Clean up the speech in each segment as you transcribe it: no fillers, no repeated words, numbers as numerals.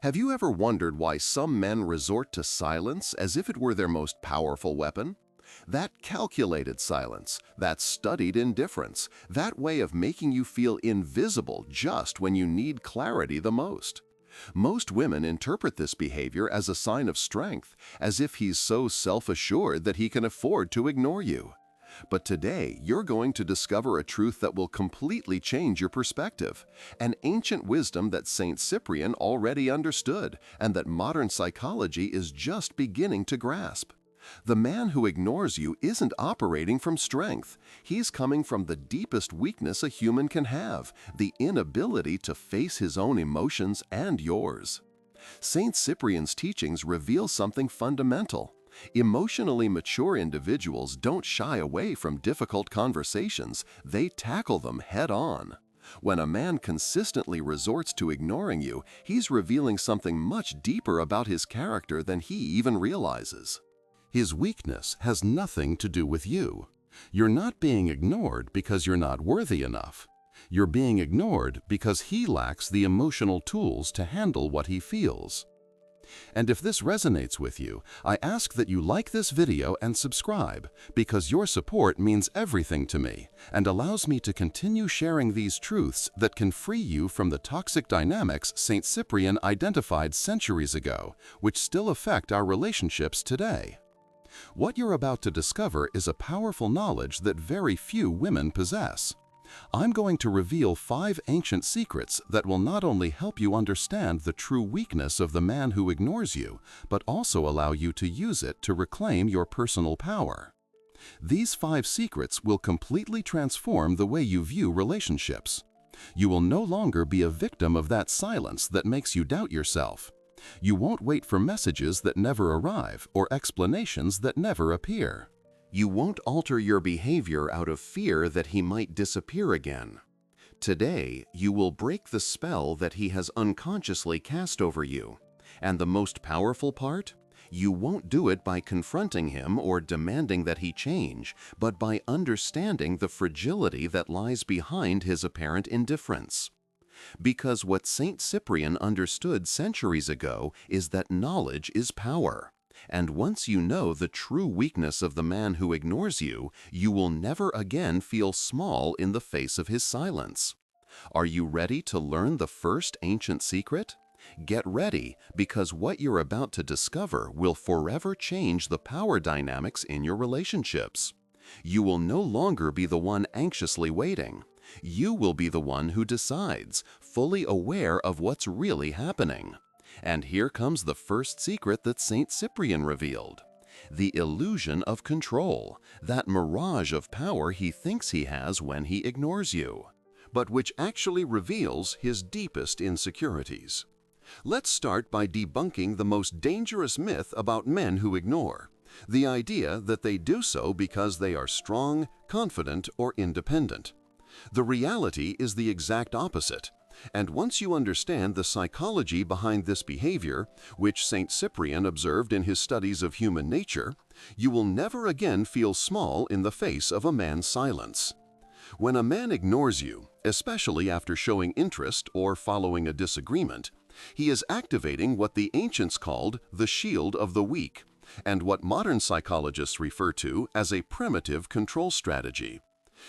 Have you ever wondered why some men resort to silence as if it were their most powerful weapon? That calculated silence, that studied indifference, that way of making you feel invisible just when you need clarity the most. Most women interpret this behavior as a sign of strength, as if he's so self-assured that he can afford to ignore you. But today, you're going to discover a truth that will completely change your perspective, an ancient wisdom that Saint Cyprian already understood and that modern psychology is just beginning to grasp. The man who ignores you isn't operating from strength. He's coming from the deepest weakness a human can have, the inability to face his own emotions and yours. Saint Cyprian's teachings reveal something fundamental. Emotionally mature individuals don't shy away from difficult conversations, they tackle them head-on. When a man consistently resorts to ignoring you, he's revealing something much deeper about his character than he even realizes. His weakness has nothing to do with you. You're not being ignored because you're not worthy enough. You're being ignored because he lacks the emotional tools to handle what he feels. And if this resonates with you, I ask that you like this video and subscribe, because your support means everything to me and allows me to continue sharing these truths that can free you from the toxic dynamics Saint Cyprian identified centuries ago, which still affect our relationships today. What you're about to discover is a powerful knowledge that very few women possess. I'm going to reveal 5 ancient secrets that will not only help you understand the true weakness of the man who ignores you, but also allow you to use it to reclaim your personal power. These 5 secrets will completely transform the way you view relationships. You will no longer be a victim of that silence that makes you doubt yourself. You won't wait for messages that never arrive or explanations that never appear. You won't alter your behavior out of fear that he might disappear again. Today, you will break the spell that he has unconsciously cast over you. And the most powerful part? You won't do it by confronting him or demanding that he change, but by understanding the fragility that lies behind his apparent indifference. Because what Saint Cyprian understood centuries ago is that knowledge is power. And once you know the true weakness of the man who ignores you, you will never again feel small in the face of his silence. Are you ready to learn the first ancient secret? Get ready, because what you're about to discover will forever change the power dynamics in your relationships. You will no longer be the one anxiously waiting. You will be the one who decides, fully aware of what's really happening. And here comes the first secret that Saint Cyprian revealed. The illusion of control, that mirage of power he thinks he has when he ignores you, but which actually reveals his deepest insecurities. Let's start by debunking the most dangerous myth about men who ignore, the idea that they do so because they are strong, confident, or independent. The reality is the exact opposite. And once you understand the psychology behind this behavior, which Saint Cyprian observed in his studies of human nature, you will never again feel small in the face of a man's silence. When a man ignores you, especially after showing interest or following a disagreement, he is activating what the ancients called the shield of the weak, and what modern psychologists refer to as a primitive control strategy.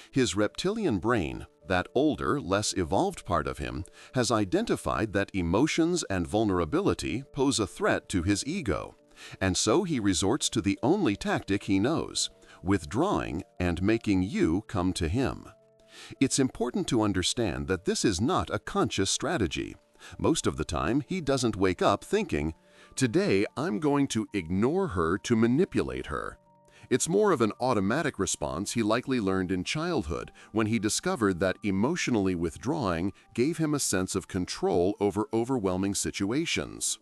His reptilian brain, that older, less evolved part of him, has identified that emotions and vulnerability pose a threat to his ego, and so he resorts to the only tactic he knows, withdrawing and making you come to him. It's important to understand that this is not a conscious strategy. Most of the time, he doesn't wake up thinking, "Today I'm going to ignore her to manipulate her." It's more of an automatic response he likely learned in childhood when he discovered that emotionally withdrawing gave him a sense of control over overwhelming situations.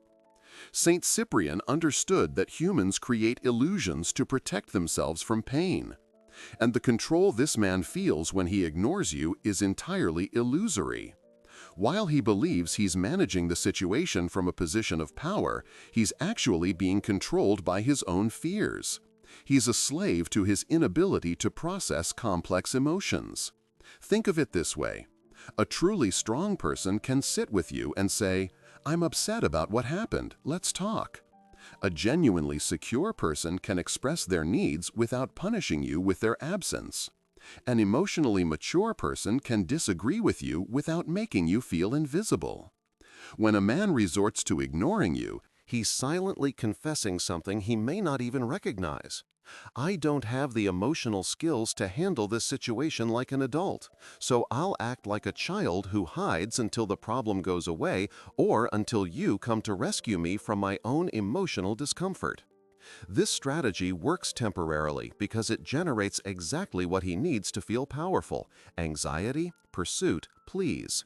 Saint Cyprian understood that humans create illusions to protect themselves from pain. And the control this man feels when he ignores you is entirely illusory. While he believes he's managing the situation from a position of power, he's actually being controlled by his own fears. He's a slave to his inability to process complex emotions. Think of it this way. A truly strong person can sit with you and say, "I'm upset about what happened. Let's talk." A genuinely secure person can express their needs without punishing you with their absence. An emotionally mature person can disagree with you without making you feel invisible. When a man resorts to ignoring you, he's silently confessing something he may not even recognize. "I don't have the emotional skills to handle this situation like an adult, so I'll act like a child who hides until the problem goes away or until you come to rescue me from my own emotional discomfort." This strategy works temporarily because it generates exactly what he needs to feel powerful: anxiety, pursuit, please.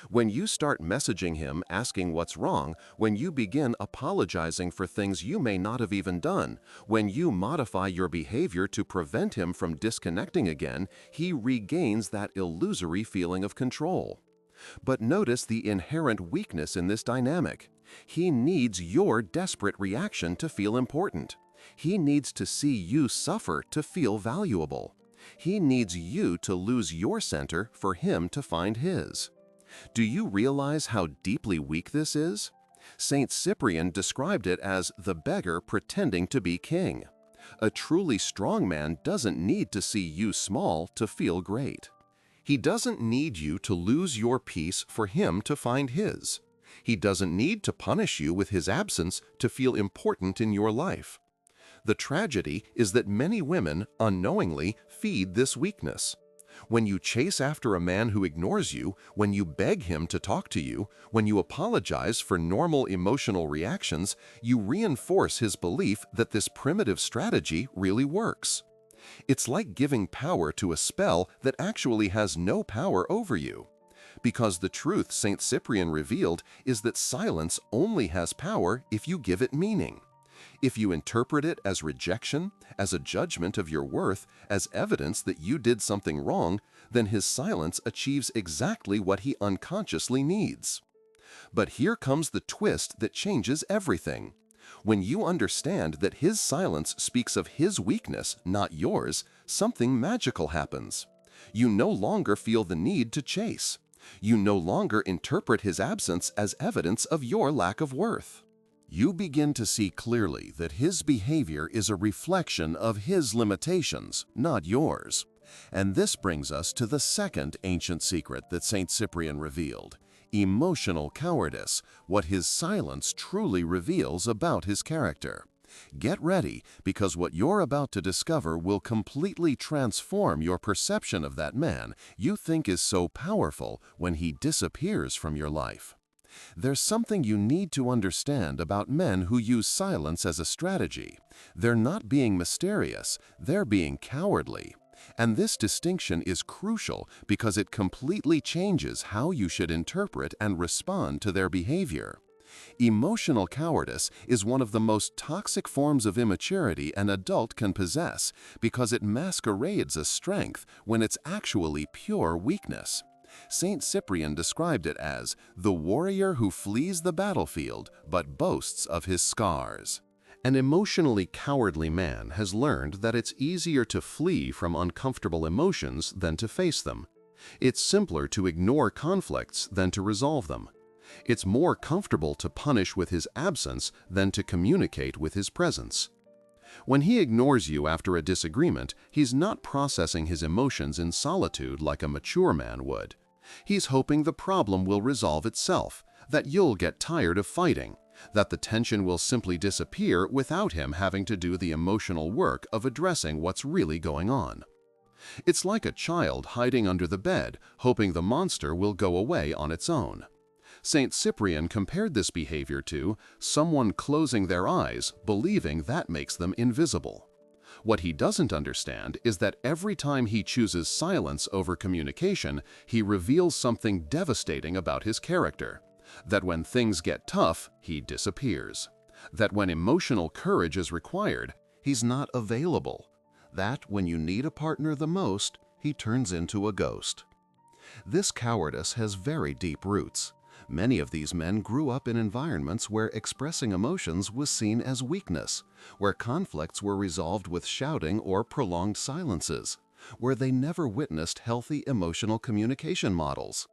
When you start messaging him asking what's wrong, when you begin apologizing for things you may not have even done, when you modify your behavior to prevent him from disconnecting again, he regains that illusory feeling of control. But notice the inherent weakness in this dynamic. He needs your desperate reaction to feel important. He needs to see you suffer to feel valuable. He needs you to lose your center for him to find his. Do you realize how deeply weak this is? Saint Cyprian described it as the beggar pretending to be king. A truly strong man doesn't need to see you small to feel great. He doesn't need you to lose your peace for him to find his. He doesn't need to punish you with his absence to feel important in your life. The tragedy is that many women unknowingly feed this weakness. When you chase after a man who ignores you, when you beg him to talk to you, when you apologize for normal emotional reactions, you reinforce his belief that this primitive strategy really works. It's like giving power to a spell that actually has no power over you. Because the truth Saint Cyprian revealed is that silence only has power if you give it meaning. If you interpret it as rejection, as a judgment of your worth, as evidence that you did something wrong, then his silence achieves exactly what he unconsciously needs. But here comes the twist that changes everything. When you understand that his silence speaks of his weakness, not yours, something magical happens. You no longer feel the need to chase. You no longer interpret his absence as evidence of your lack of worth. You begin to see clearly that his behavior is a reflection of his limitations, not yours. And this brings us to the second ancient secret that Saint Cyprian revealed: emotional cowardice, what his silence truly reveals about his character. Get ready, because what you're about to discover will completely transform your perception of that man you think is so powerful when he disappears from your life. There's something you need to understand about men who use silence as a strategy. They're not being mysterious, they're being cowardly. And this distinction is crucial because it completely changes how you should interpret and respond to their behavior. Emotional cowardice is one of the most toxic forms of immaturity an adult can possess because it masquerades as strength when it's actually pure weakness. Saint Cyprian described it as the warrior who flees the battlefield but boasts of his scars. An emotionally cowardly man has learned that it's easier to flee from uncomfortable emotions than to face them. It's simpler to ignore conflicts than to resolve them. It's more comfortable to punish with his absence than to communicate with his presence. When he ignores you after a disagreement, he's not processing his emotions in solitude like a mature man would. He's hoping the problem will resolve itself, that you'll get tired of fighting, that the tension will simply disappear without him having to do the emotional work of addressing what's really going on. It's like a child hiding under the bed, hoping the monster will go away on its own. Saint Cyprian compared this behavior to someone closing their eyes, believing that makes them invisible. What he doesn't understand is that every time he chooses silence over communication, he reveals something devastating about his character. That when things get tough, he disappears. That when emotional courage is required, he's not available. That when you need a partner the most, he turns into a ghost. This cowardice has very deep roots. Many of these men grew up in environments where expressing emotions was seen as weakness, where conflicts were resolved with shouting or prolonged silences, where they never witnessed healthy emotional communication models.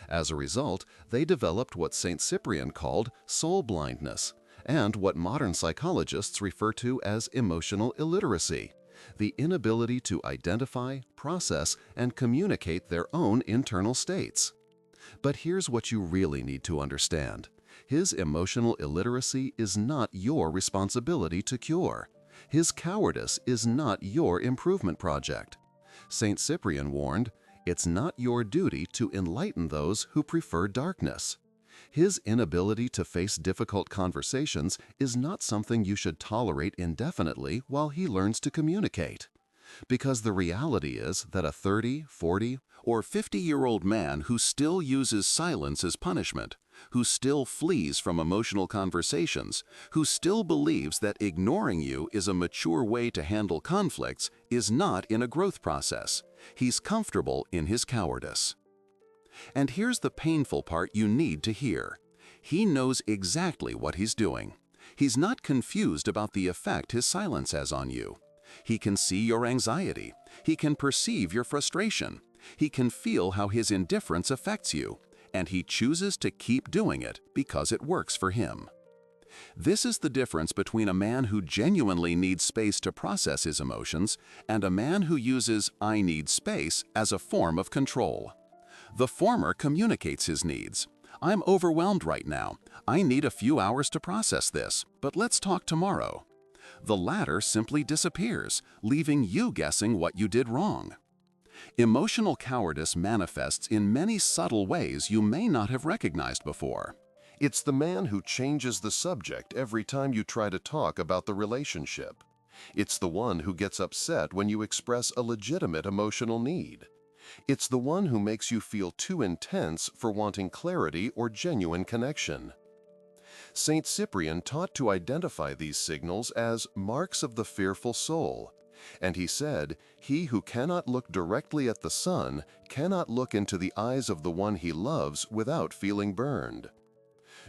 As a result, they developed what St. Cyprian called soul blindness, and what modern psychologists refer to as emotional illiteracy, the inability to identify, process, and communicate their own internal states. But here's what you really need to understand. His emotional illiteracy is not your responsibility to cure. His cowardice is not your improvement project. St. Cyprian warned, "It's not your duty to enlighten those who prefer darkness." His inability to face difficult conversations is not something you should tolerate indefinitely while he learns to communicate. Because the reality is that a 30, 40, or 50-year-old man who still uses silence as punishment, who still flees from emotional conversations, who still believes that ignoring you is a mature way to handle conflicts, is not in a growth process. He's comfortable in his cowardice. And here's the painful part you need to hear. He knows exactly what he's doing. He's not confused about the effect his silence has on you. He can see your anxiety. He can perceive your frustration. He can feel how his indifference affects you, and he chooses to keep doing it because it works for him. This is the difference between a man who genuinely needs space to process his emotions and a man who uses "I need space" as a form of control. The former communicates his needs. "I'm overwhelmed right now. I need a few hours to process this, but let's talk tomorrow." The latter simply disappears, leaving you guessing what you did wrong. Emotional cowardice manifests in many subtle ways you may not have recognized before. It's the man who changes the subject every time you try to talk about the relationship. It's the one who gets upset when you express a legitimate emotional need. It's the one who makes you feel too intense for wanting clarity or genuine connection. St. Cyprian taught to identify these signals as marks of the fearful soul, and he said, "He who cannot look directly at the sun cannot look into the eyes of the one he loves without feeling burned."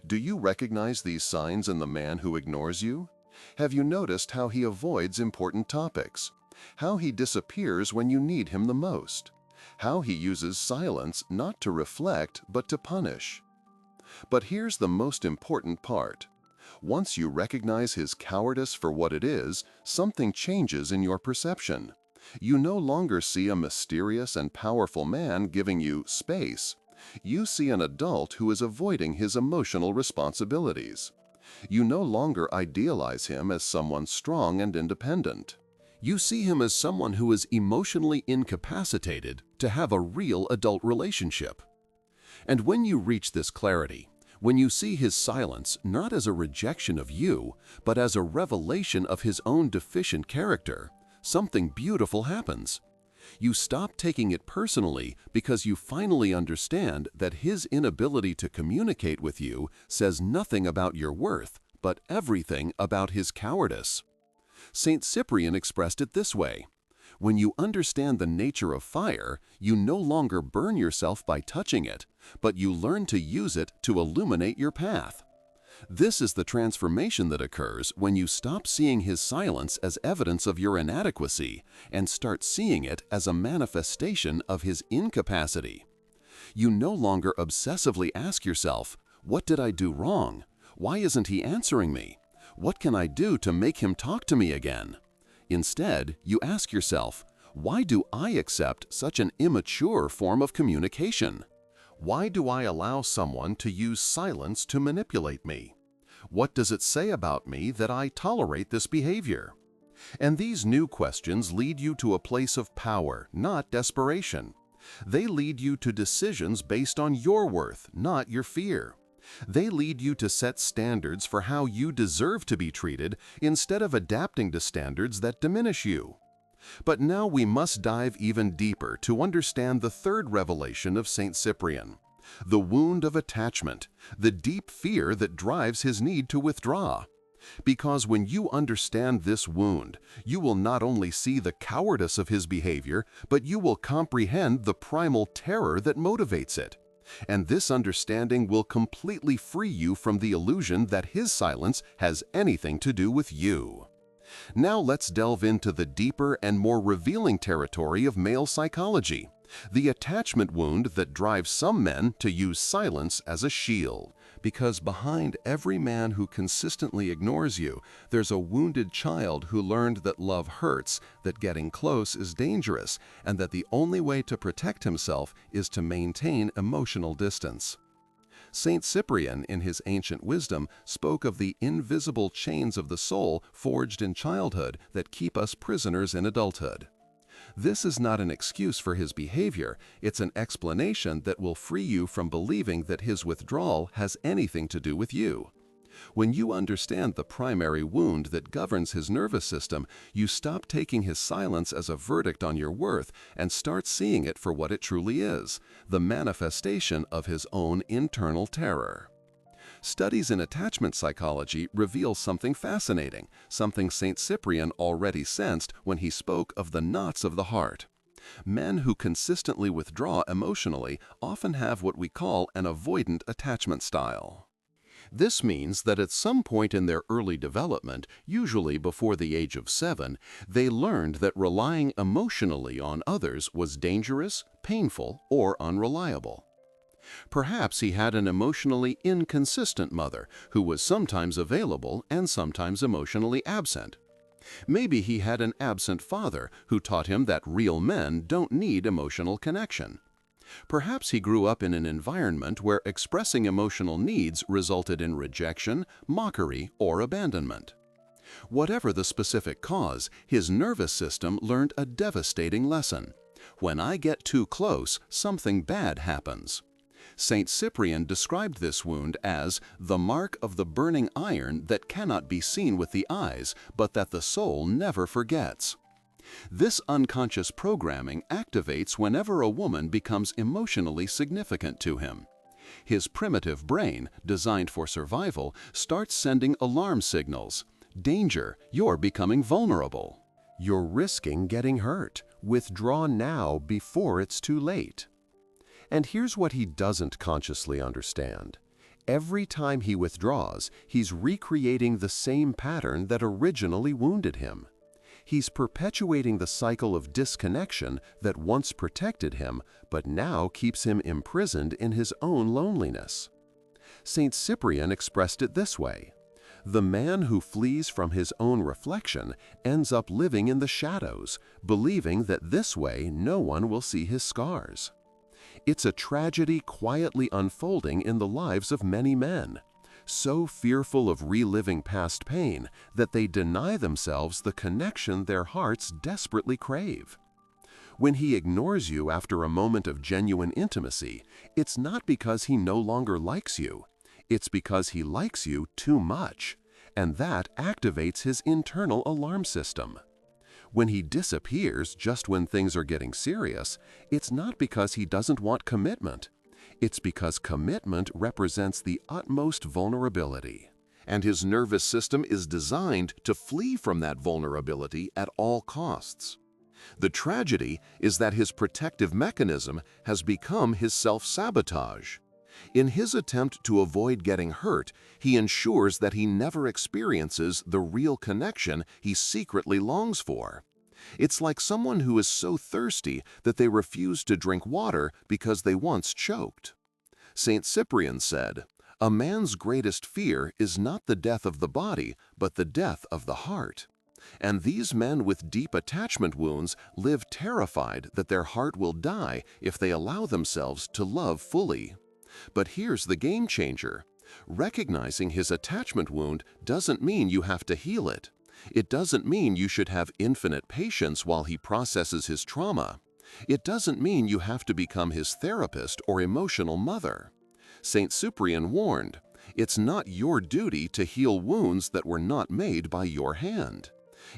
Do you recognize these signs in the man who ignores you? Have you noticed how he avoids important topics? How he disappears when you need him the most? How he uses silence not to reflect but to punish? But here's the most important part. Once you recognize his cowardice for what it is, something changes in your perception. You no longer see a mysterious and powerful man giving you space. You see an adult who is avoiding his emotional responsibilities. You no longer idealize him as someone strong and independent. You see him as someone who is emotionally incapacitated to have a real adult relationship. And when you reach this clarity, when you see his silence not as a rejection of you, but as a revelation of his own deficient character, something beautiful happens. You stop taking it personally because you finally understand that his inability to communicate with you says nothing about your worth, but everything about his cowardice. St. Cyprian expressed it this way: "When you understand the nature of fire, you no longer burn yourself by touching it, but you learn to use it to illuminate your path." This is the transformation that occurs when you stop seeing his silence as evidence of your inadequacy and start seeing it as a manifestation of his incapacity. You no longer obsessively ask yourself, "What did I do wrong? Why isn't he answering me? What can I do to make him talk to me again?" Instead, you ask yourself, "Why do I accept such an immature form of communication? Why do I allow someone to use silence to manipulate me? What does it say about me that I tolerate this behavior?" And these new questions lead you to a place of power, not desperation. They lead you to decisions based on your worth, not your fear. They lead you to set standards for how you deserve to be treated instead of adapting to standards that diminish you. But now we must dive even deeper to understand the third revelation of St. Cyprian, the wound of attachment, the deep fear that drives his need to withdraw. Because when you understand this wound, you will not only see the cowardice of his behavior, but you will comprehend the primal terror that motivates it. And this understanding will completely free you from the illusion that his silence has anything to do with you. Now let's delve into the deeper and more revealing territory of male psychology, The attachment wound that drives some men to use silence as a shield. Because behind every man who consistently ignores you, there's a wounded child who learned that love hurts, that getting close is dangerous, and that the only way to protect himself is to maintain emotional distance. Saint Cyprian, in his ancient wisdom, spoke of the invisible chains of the soul forged in childhood that keep us prisoners in adulthood. This is not an excuse for his behavior, it's an explanation that will free you from believing that his withdrawal has anything to do with you. When you understand the primary wound that governs his nervous system, you stop taking his silence as a verdict on your worth and start seeing it for what it truly is, the manifestation of his own internal terror. Studies in attachment psychology reveal something fascinating, something Saint Cyprian already sensed when he spoke of the knots of the heart. Men who consistently withdraw emotionally often have what we call an avoidant attachment style. This means that at some point in their early development, usually before the age of 7, they learned that relying emotionally on others was dangerous, painful, or unreliable. Perhaps he had an emotionally inconsistent mother who was sometimes available and sometimes emotionally absent. Maybe he had an absent father who taught him that real men don't need emotional connection. Perhaps he grew up in an environment where expressing emotional needs resulted in rejection, mockery, or abandonment. Whatever the specific cause, his nervous system learned a devastating lesson. When I get too close, something bad happens. Saint Cyprian described this wound as the mark of the burning iron that cannot be seen with the eyes, but that the soul never forgets. This unconscious programming activates whenever a woman becomes emotionally significant to him. His primitive brain, designed for survival, starts sending alarm signals. Danger, you're becoming vulnerable. You're risking getting hurt. Withdraw now before it's too late. And here's what he doesn't consciously understand. Every time he withdraws, he's recreating the same pattern that originally wounded him. He's perpetuating the cycle of disconnection that once protected him, but now keeps him imprisoned in his own loneliness. Saint Cyprian expressed it this way: the man who flees from his own reflection ends up living in the shadows, believing that this way no one will see his scars. It's a tragedy quietly unfolding in the lives of many men, so fearful of reliving past pain that they deny themselves the connection their hearts desperately crave. When he ignores you after a moment of genuine intimacy, it's not because he no longer likes you. It's because he likes you too much, and that activates his internal alarm system. When he disappears just when things are getting serious, it's not because he doesn't want commitment. It's because commitment represents the utmost vulnerability. And his nervous system is designed to flee from that vulnerability at all costs. The tragedy is that his protective mechanism has become his self-sabotage. In his attempt to avoid getting hurt, he ensures that he never experiences the real connection he secretly longs for. It's like someone who is so thirsty that they refuse to drink water because they once choked. Saint Cyprian said, "A man's greatest fear is not the death of the body, but the death of the heart." And these men with deep attachment wounds live terrified that their heart will die if they allow themselves to love fully. But here's the game changer. Recognizing his attachment wound doesn't mean you have to heal it. It doesn't mean you should have infinite patience while he processes his trauma. It doesn't mean you have to become his therapist or emotional mother. Saint Cyprian warned, it's not your duty to heal wounds that were not made by your hand.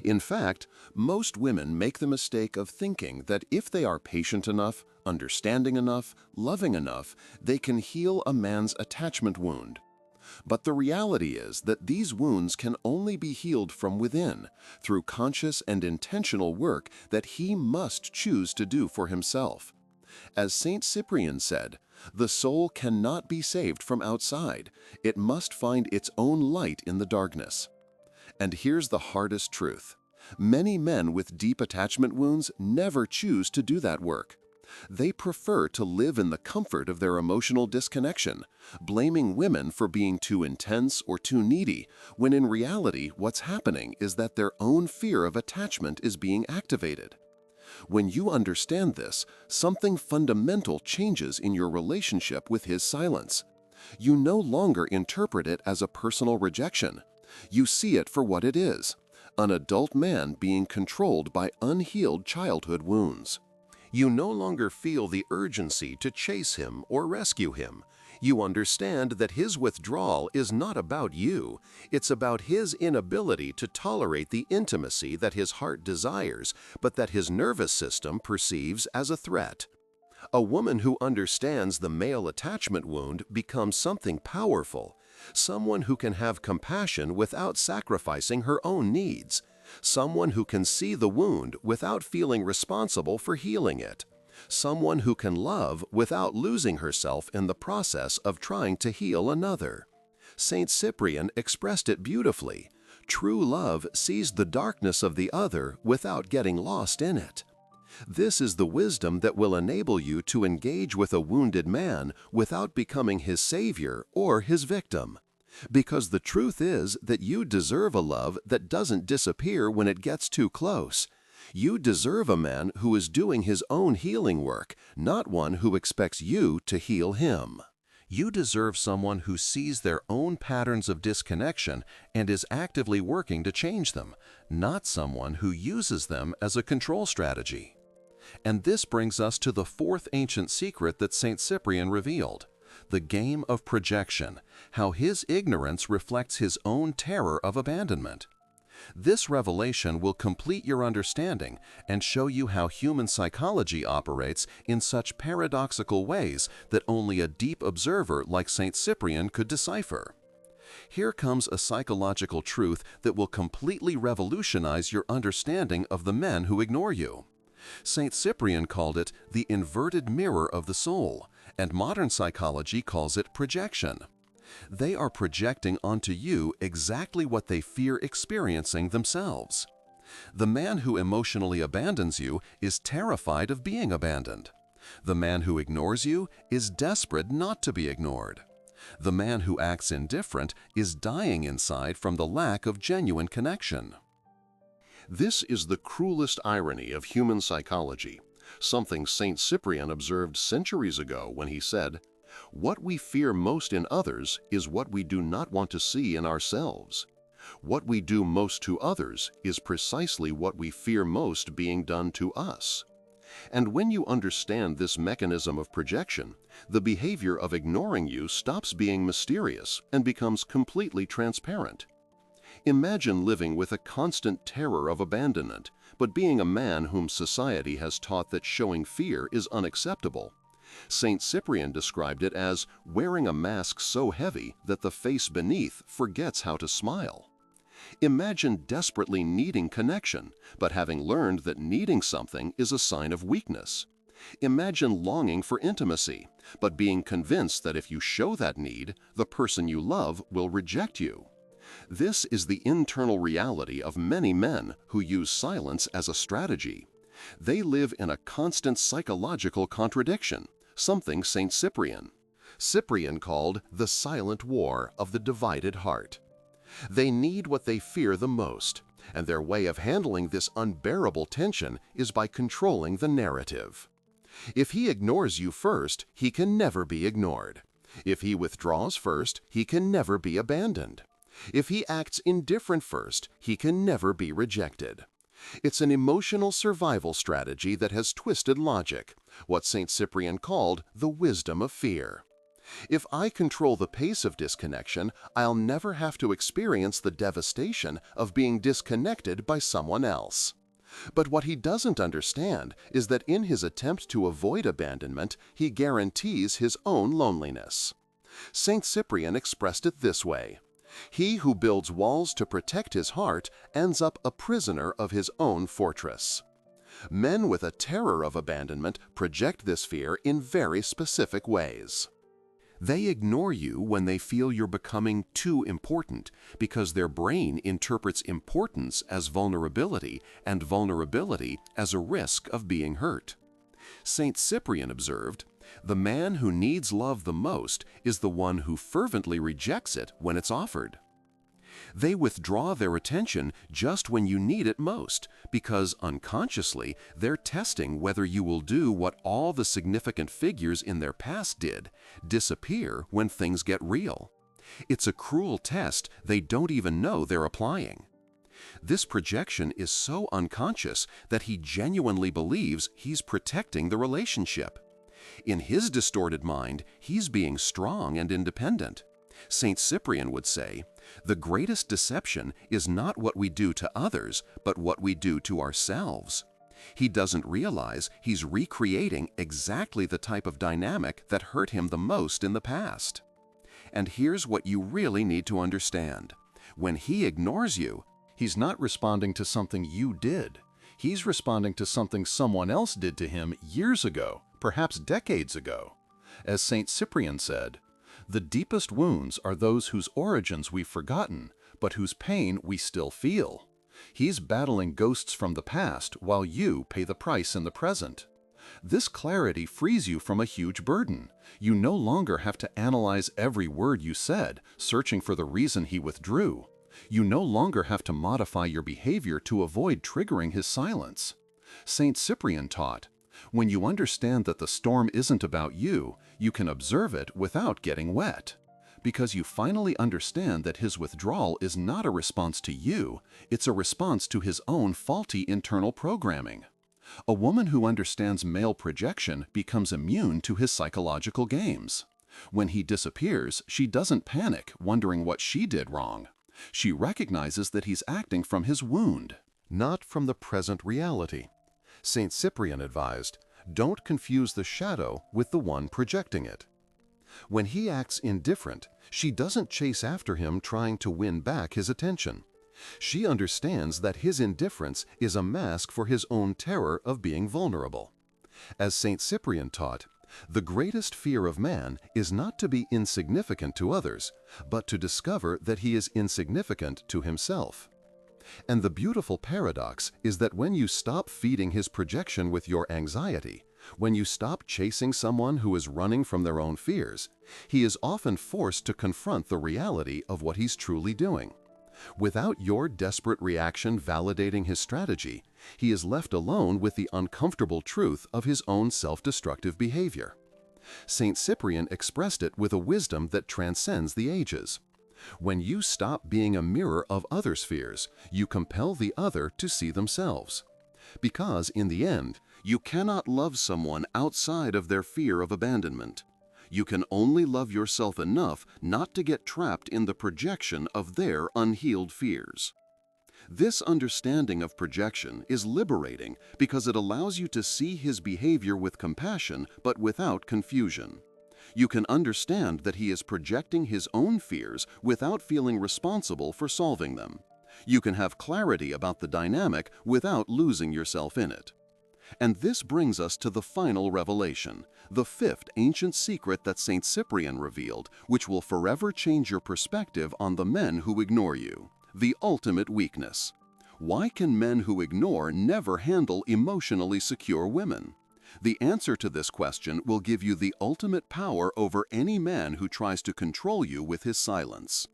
In fact, most women make the mistake of thinking that if they are patient enough, understanding enough, loving enough, they can heal a man's attachment wound. But the reality is that these wounds can only be healed from within, through conscious and intentional work that he must choose to do for himself. As Saint Cyprian said, the soul cannot be saved from outside. It must find its own light in the darkness. And here's the hardest truth. Many men with deep attachment wounds never choose to do that work. They prefer to live in the comfort of their emotional disconnection, blaming women for being too intense or too needy, when in reality what's happening is that their own fear of attachment is being activated. When you understand this, something fundamental changes in your relationship with his silence. You no longer interpret it as a personal rejection. You see it for what it is, an adult man being controlled by unhealed childhood wounds. You no longer feel the urgency to chase him or rescue him. You understand that his withdrawal is not about you. It's about his inability to tolerate the intimacy that his heart desires, but that his nervous system perceives as a threat. A woman who understands the male attachment wound becomes something powerful, someone who can have compassion without sacrificing her own needs, someone who can see the wound without feeling responsible for healing it, someone who can love without losing herself in the process of trying to heal another. Saint Cyprian expressed it beautifully. True love sees the darkness of the other without getting lost in it. This is the wisdom that will enable you to engage with a wounded man without becoming his savior or his victim. Because the truth is that you deserve a love that doesn't disappear when it gets too close. You deserve a man who is doing his own healing work, not one who expects you to heal him. You deserve someone who sees their own patterns of disconnection and is actively working to change them, not someone who uses them as a control strategy. And this brings us to the fourth ancient secret that St. Cyprian revealed, the game of projection, how his ignorance reflects his own terror of abandonment. This revelation will complete your understanding and show you how human psychology operates in such paradoxical ways that only a deep observer like St. Cyprian could decipher. Here comes a psychological truth that will completely revolutionize your understanding of the men who ignore you. St. Cyprian called it the inverted mirror of the soul, and modern psychology calls it projection. They are projecting onto you exactly what they fear experiencing themselves. The man who emotionally abandons you is terrified of being abandoned. The man who ignores you is desperate not to be ignored. The man who acts indifferent is dying inside from the lack of genuine connection. This is the cruelest irony of human psychology, something St. Cyprian observed centuries ago when he said, "What we fear most in others is what we do not want to see in ourselves. What we do most to others is precisely what we fear most being done to us." And when you understand this mechanism of projection, the behavior of ignoring you stops being mysterious and becomes completely transparent. Imagine living with a constant terror of abandonment, but being a man whom society has taught that showing fear is unacceptable. St. Cyprian described it as wearing a mask so heavy that the face beneath forgets how to smile. Imagine desperately needing connection, but having learned that needing something is a sign of weakness. Imagine longing for intimacy, but being convinced that if you show that need, the person you love will reject you. This is the internal reality of many men who use silence as a strategy. They live in a constant psychological contradiction, something St. Cyprian called the silent war of the divided heart. They need what they fear the most, and their way of handling this unbearable tension is by controlling the narrative. If he ignores you first, he can never be ignored. If he withdraws first, he can never be abandoned. If he acts indifferent first, he can never be rejected. It's an emotional survival strategy that has twisted logic, what St. Cyprian called the wisdom of fear. If I control the pace of disconnection, I'll never have to experience the devastation of being disconnected by someone else. But what he doesn't understand is that in his attempt to avoid abandonment, he guarantees his own loneliness. St. Cyprian expressed it this way: "He who builds walls to protect his heart ends up a prisoner of his own fortress." Men with a terror of abandonment project this fear in very specific ways. They ignore you when they feel you're becoming too important, because their brain interprets importance as vulnerability and vulnerability as a risk of being hurt. Saint Cyprian observed, "The man who needs love the most is the one who fervently rejects it when it's offered." They withdraw their attention just when you need it most, because unconsciously they're testing whether you will do what all the significant figures in their past did, disappear when things get real. It's a cruel test they don't even know they're applying. This projection is so unconscious that he genuinely believes he's protecting the relationship. In his distorted mind, he's being strong and independent. Saint Cyprian would say, "The greatest deception is not what we do to others, but what we do to ourselves." He doesn't realize he's recreating exactly the type of dynamic that hurt him the most in the past. And here's what you really need to understand. When he ignores you, he's not responding to something you did. He's responding to something someone else did to him years ago, perhaps decades ago. As Saint Cyprian said, "The deepest wounds are those whose origins we've forgotten, but whose pain we still feel." He's battling ghosts from the past while you pay the price in the present. This clarity frees you from a huge burden. You no longer have to analyze every word you said, searching for the reason he withdrew. You no longer have to modify your behavior to avoid triggering his silence. Saint Cyprian taught, "When you understand that the storm isn't about you, you can observe it without getting wet." Because you finally understand that his withdrawal is not a response to you, it's a response to his own faulty internal programming. A woman who understands male projection becomes immune to his psychological games. When he disappears, she doesn't panic, wondering what she did wrong. She recognizes that he's acting from his wound, not from the present reality. Saint Cyprian advised, "Don't confuse the shadow with the one projecting it." When he acts indifferent, she doesn't chase after him trying to win back his attention. She understands that his indifference is a mask for his own terror of being vulnerable. As Saint Cyprian taught, the greatest fear of man is not to be insignificant to others, but to discover that he is insignificant to himself. And the beautiful paradox is that when you stop feeding his projection with your anxiety, when you stop chasing someone who is running from their own fears, he is often forced to confront the reality of what he's truly doing. Without your desperate reaction validating his strategy, he is left alone with the uncomfortable truth of his own self-destructive behavior. Saint Cyprian expressed it with a wisdom that transcends the ages. When you stop being a mirror of others' fears, you compel the other to see themselves. Because, in the end, you cannot love someone outside of their fear of abandonment. You can only love yourself enough not to get trapped in the projection of their unhealed fears. This understanding of projection is liberating because it allows you to see his behavior with compassion but without confusion. You can understand that he is projecting his own fears without feeling responsible for solving them. You can have clarity about the dynamic without losing yourself in it. And this brings us to the final revelation, the fifth ancient secret that Saint Cyprian revealed, which will forever change your perspective on the men who ignore you. The ultimate weakness. Why can men who ignore never handle emotionally secure women? The answer to this question will give you the ultimate power over any man who tries to control you with his silence.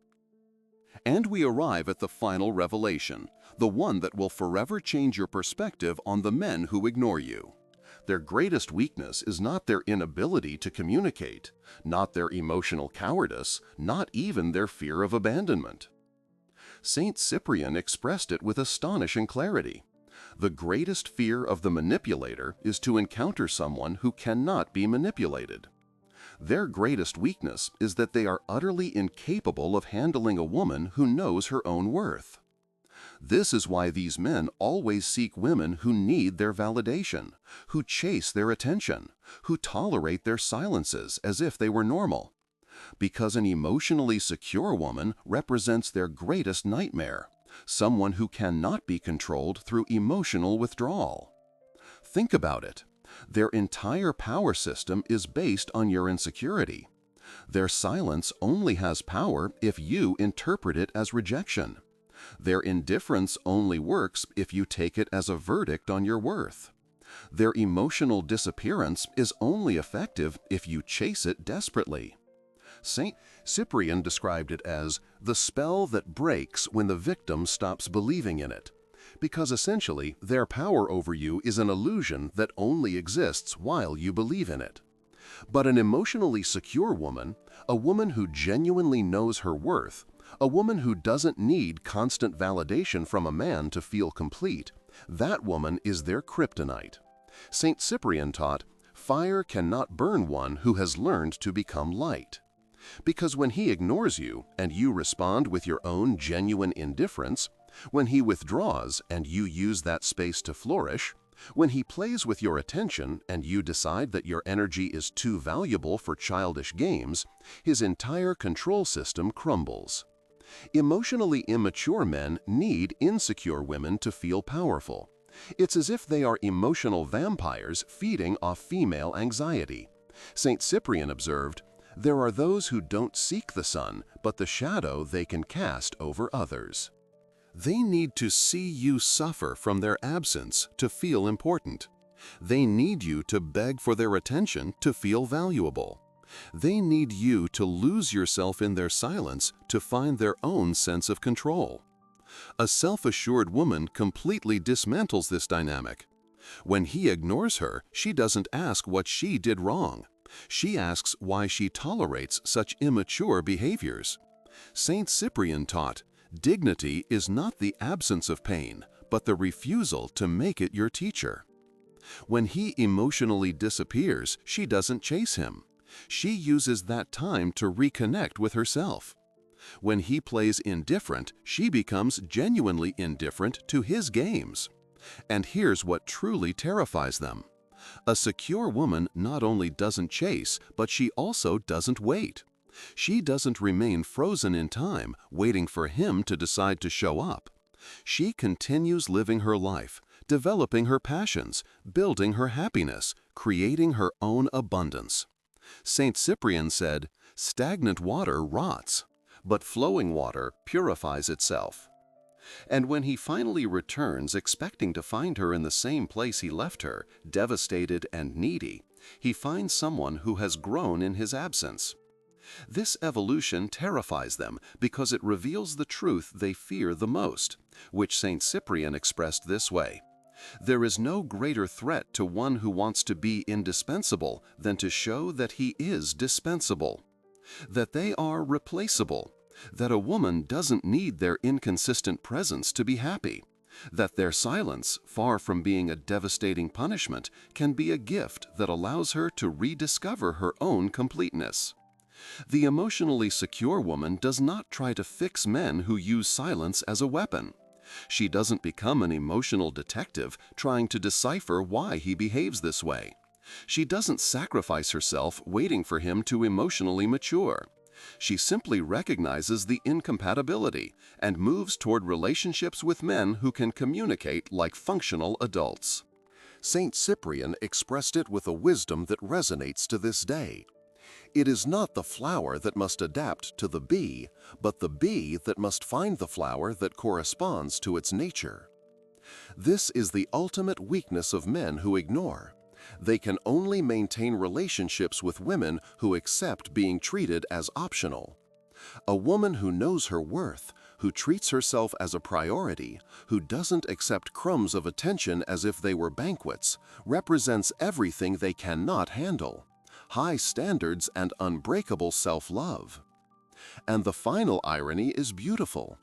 And we arrive at the final revelation, the one that will forever change your perspective on the men who ignore you. Their greatest weakness is not their inability to communicate, not their emotional cowardice, not even their fear of abandonment. Saint Cyprian expressed it with astonishing clarity. The greatest fear of the manipulator is to encounter someone who cannot be manipulated. Their greatest weakness is that they are utterly incapable of handling a woman who knows her own worth. This is why these men always seek women who need their validation, who chase their attention, who tolerate their silences as if they were normal. Because an emotionally secure woman represents their greatest nightmare, someone who cannot be controlled through emotional withdrawal. Think about it. Their entire power system is based on your insecurity. Their silence only has power if you interpret it as rejection. Their indifference only works if you take it as a verdict on your worth. Their emotional disappearance is only effective if you chase it desperately. St. Cyprian described it as the spell that breaks when the victim stops believing in it, because essentially their power over you is an illusion that only exists while you believe in it. But an emotionally secure woman, a woman who genuinely knows her worth, a woman who doesn't need constant validation from a man to feel complete, that woman is their kryptonite. St. Cyprian taught, fire cannot burn one who has learned to become light. Because when he ignores you and you respond with your own genuine indifference, when he withdraws and you use that space to flourish, when he plays with your attention and you decide that your energy is too valuable for childish games, his entire control system crumbles. Emotionally immature men need insecure women to feel powerful. It's as if they are emotional vampires feeding off female anxiety. St. Cyprian observed, "There are those who don't seek the sun, but the shadow they can cast over others." They need to see you suffer from their absence to feel important. They need you to beg for their attention to feel valuable. They need you to lose yourself in their silence to find their own sense of control. A self-assured woman completely dismantles this dynamic. When he ignores her, she doesn't ask what she did wrong. She asks why she tolerates such immature behaviors. Saint Cyprian taught, dignity is not the absence of pain, but the refusal to make it your teacher. When he emotionally disappears, she doesn't chase him. She uses that time to reconnect with herself. When he plays indifferent, she becomes genuinely indifferent to his games. And here's what truly terrifies them. A secure woman not only doesn't chase, but she also doesn't wait. She doesn't remain frozen in time, waiting for him to decide to show up. She continues living her life, developing her passions, building her happiness, creating her own abundance. Saint Cyprian said, "Stagnant water rots, but flowing water purifies itself." And when he finally returns expecting to find her in the same place he left her, devastated and needy, he finds someone who has grown in his absence. This evolution terrifies them because it reveals the truth they fear the most, which Saint Cyprian expressed this way: "There is no greater threat to one who wants to be indispensable than to show that he is dispensable, that they are replaceable, that a woman doesn't need their inconsistent presence to be happy, that their silence, far from being a devastating punishment, can be a gift that allows her to rediscover her own completeness." The emotionally secure woman does not try to fix men who use silence as a weapon. She doesn't become an emotional detective trying to decipher why he behaves this way. She doesn't sacrifice herself waiting for him to emotionally mature. She simply recognizes the incompatibility and moves toward relationships with men who can communicate like functional adults. Saint Cyprian expressed it with a wisdom that resonates to this day. It is not the flower that must adapt to the bee, but the bee that must find the flower that corresponds to its nature. This is the ultimate weakness of men who ignore. They can only maintain relationships with women who accept being treated as optional. A woman who knows her worth, who treats herself as a priority, who doesn't accept crumbs of attention as if they were banquets, represents everything they cannot handle: high standards and unbreakable self-love. And the final irony is beautiful.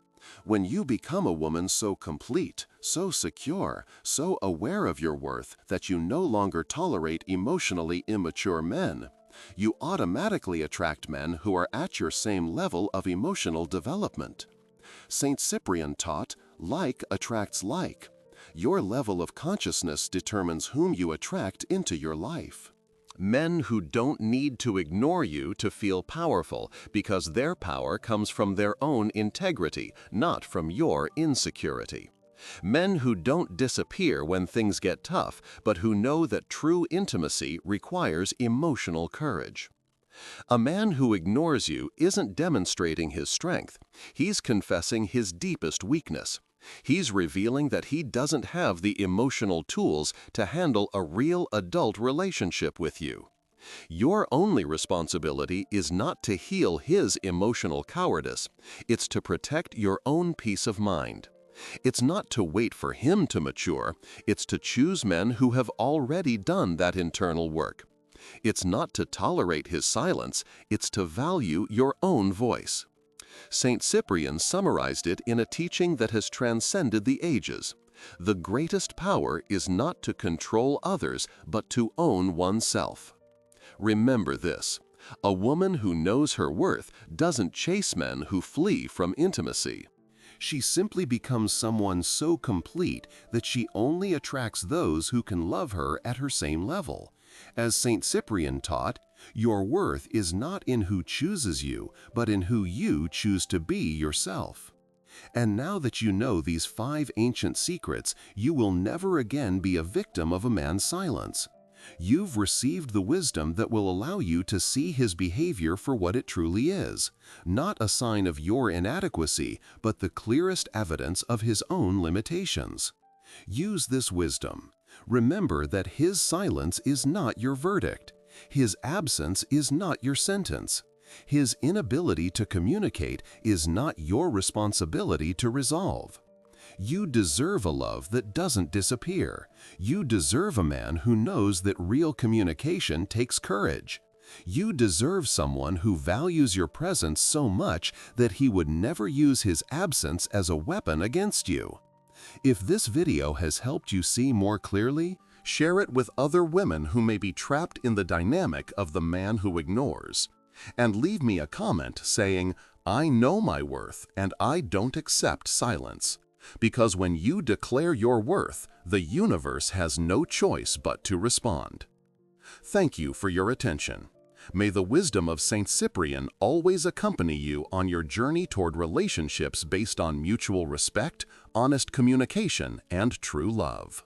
When you become a woman so complete, so secure, so aware of your worth that you no longer tolerate emotionally immature men, you automatically attract men who are at your same level of emotional development. Saint Cyprian taught, like attracts like. Your level of consciousness determines whom you attract into your life. Men who don't need to ignore you to feel powerful, because their power comes from their own integrity, not from your insecurity. Men who don't disappear when things get tough, but who know that true intimacy requires emotional courage. A man who ignores you isn't demonstrating his strength. He's confessing his deepest weakness. He's revealing that he doesn't have the emotional tools to handle a real adult relationship with you. Your only responsibility is not to heal his emotional cowardice. It's to protect your own peace of mind. It's not to wait for him to mature. It's to choose men who have already done that internal work. It's not to tolerate his silence. It's to value your own voice. Saint Cyprian summarized it in a teaching that has transcended the ages. The greatest power is not to control others, but to own oneself. Remember this: a woman who knows her worth doesn't chase men who flee from intimacy. She simply becomes someone so complete that she only attracts those who can love her at her same level. As Saint Cyprian taught, your worth is not in who chooses you, but in who you choose to be yourself. And now that you know these 5 ancient secrets, you will never again be a victim of a man's silence. You've received the wisdom that will allow you to see his behavior for what it truly is, not a sign of your inadequacy, but the clearest evidence of his own limitations. Use this wisdom. Remember that his silence is not your verdict. His absence is not your sentence. His inability to communicate is not your responsibility to resolve. You deserve a love that doesn't disappear. You deserve a man who knows that real communication takes courage. You deserve someone who values your presence so much that he would never use his absence as a weapon against you. If this video has helped you see more clearly, share it with other women who may be trapped in the dynamic of the man who ignores. And leave me a comment saying, "I know my worth and I don't accept silence." Because when you declare your worth, the universe has no choice but to respond. Thank you for your attention. May the wisdom of Saint Cyprian always accompany you on your journey toward relationships based on mutual respect, honest communication, and true love.